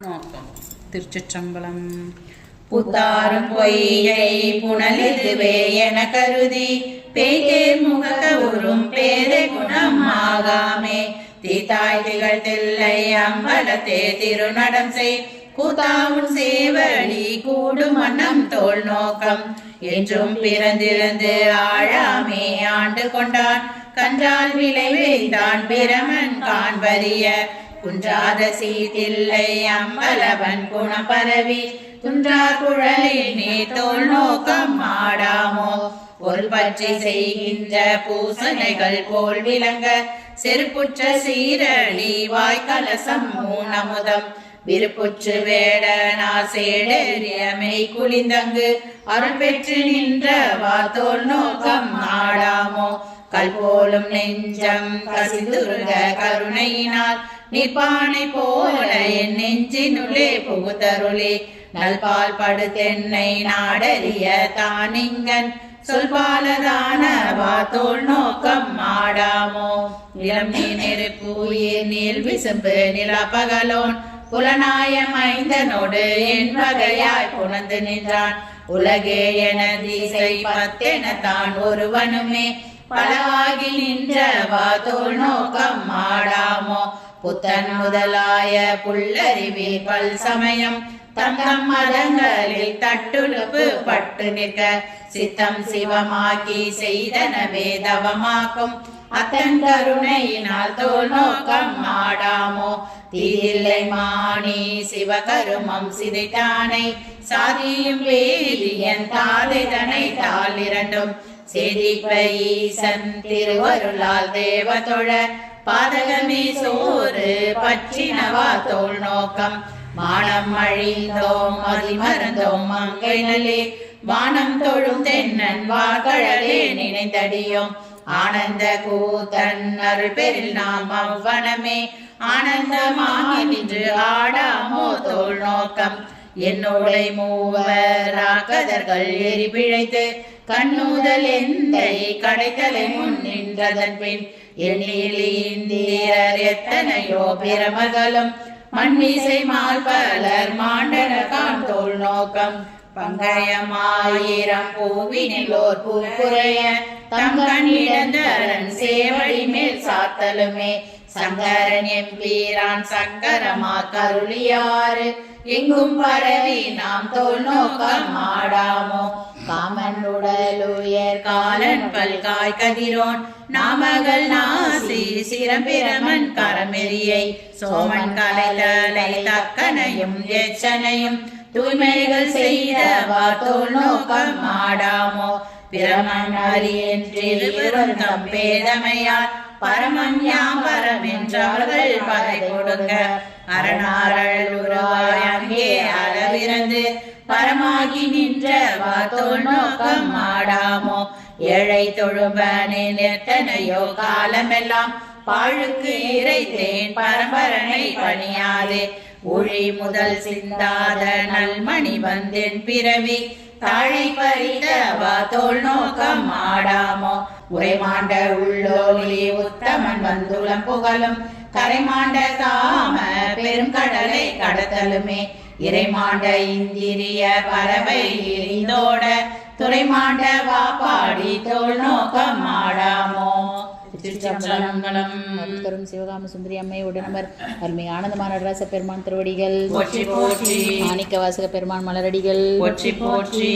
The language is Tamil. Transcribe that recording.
நோக்கம். திருச்சிற்றம்பலம். புத்தாரும் பொய்யை புனலிதுவே என கருதி பேய்தேர் முகத்தவுறும் பேதை குணம் ஆகாமே தீத்தாய் திகழ் தில்லை அம்பலத்தே திருநடம் செய் கூத்தாவும் சேவழி கூடும் மன்னம் தோல் நோக்கம் என்றும் பிறந்திருந்து ஆழாமே ஆண்டு கொண்டான் கன்றால் விளைவைத்தான் பிரமன் காண்பறிய குன்றாத சீதில்லை அம்பலவன் குணம் பரவி குன்றார் குழலில் நீ தோல் நோக்கம் ஆடாமோ ஒரு பற்றி செய்கின்ற பூசனைகள் போல் விளங்க செருப்புற்ற சீரழி வாய்க்கலசம் மூனமுதம் விருப்புற்று வேடனார் சேடரியமை குளிந்தங்கு அருள் பெற்று நின்ற வாத்தோல் நோக்கம் ஆடாமோ கல் போலும் நெஞ்சம் கசிந்துருக கருணையினால் நிற்பானை போல என் நெஞ்சினுள்ளே புகுதருளே நல்பால் படுதென்னை நாடறிய தானிங்கன் சொல்பாலதான வாத்தோல் நோக்கம் ஆடாமோ இளம் நீ நெருப்புயிர் நீல் விசும்பு நிலப்பகலோன் புலனாய மைந்தனோடு என் வகையாய் புணர்ந்து நின்றான் உலகே என திசை பத்தெனத்தான் ஒருவனுமே பலவாகி நின்ற வாத்தோல் நோக்கம் ஆடாமோ புத்தன் முதலாய புல்லறிவி பல் சமயம் தங்கம் மதங்களில் தட்டுழுப்பு பட்டு நிற்க சித்தம் சிவமாக்கி செய்தனவே தவமாக்கும் அத்தன் கருணையினால் தோல் நோக்கம் ஆடாமோ தீதில்லை மாணி சிவகருமம் சிதைத்தானை சாதியும் வேதியன் தாதைதனை தாள் இரண்டும் செதிப்ப ஈசன் திருவருளால் தேவதொழ பாதகமே சோறு பற்றினவா தோல் நோக்கம் மானம் அழிந்தோம் மதிமறந்தோம் மங்கை நல்லே வானம் தொழும் தென்னன் வாகழலே நினைந்தடியோம் ஆனந்த கூத்தன் அருள் பெரில் நாம் அவ்வனமே ஆனந்தமாக நின்று ஆடாமோ தோல் நோக்கம் என்னோளை மூவர் ஆக்கதர்கள் எரி பிழைத்து கண்ணூதல் எந்தை கடைத்தலை முன் நின்றதன் பின் எண்ணிலீந்தீரர் எத்தனையோ பிரமர்களும் மண்மீசை மால் பலர் மாண்டன கான் தோல் நோக்கம் பங்கயமாயிரம் பூவினில் ஓர் பூக்குறைய தங்கன் இழந்தரன் சேவடி மேல் சாத்தலுமே சங்கரன் எம்பீரான் சங்கரமா கருளியாறு எங்கும் பரவி நாம் தோல் நோக்கம் ஆடாமோ காமன் உடலுயர் காலன் பல்காய் கதிரோன் நாமகள் நாசி சிரம்பிரமன் கரமெரியை சோமன் கலைதலை தக்கனையும் எச்சனையும் தூய்மைகள் செய்த வாத்தோல் நோக்கம் ஆடாமோ பிரமன் அறியென்றிருவந்தம் பேதமையால் பரமன் யாம் பரம் என்றவர்கள் பறை கொடுங்க அரணாரள் உருவாய் அங்கே அளவிறந்து பரமாகி நின்ற வாத்தோல் நோக்கம் ஆடாமோ ஏழை தொழும்பனின் எத்தனையோ காலமெல்லாம் பாழுக்கு இறைத்தேன் பரம்பரனை பணியாதே ஒழி முதல் சிந்தாத நல்மணி வந்தென் பிறவி தாழை பறித்த வாத்தோல் நோக்கம் ஆடாமோ உரைமாண்ட உள்ளோலி உத்தமன் வந்துளம் புகழும் கரைமாண்ட காம பெரும் கடலை கடத்தலுமே இறைமாண்ட இந்திரிய பறவை எரிந்தோட துறைமாண்ட வாப்பாடி தோல் நோக்கம் ஆடாமோ. திருச்சிற்றம்பலம். கரும் சிவகாம சுந்தரி அம்மை உடனமர் அருமை ஆனந்தமான நடராச பெருமான் திருவடிகள் போற்றி போற்றி. மாணிக்க வாசக பெருமான் மலரடிகள் போற்றி போற்றி.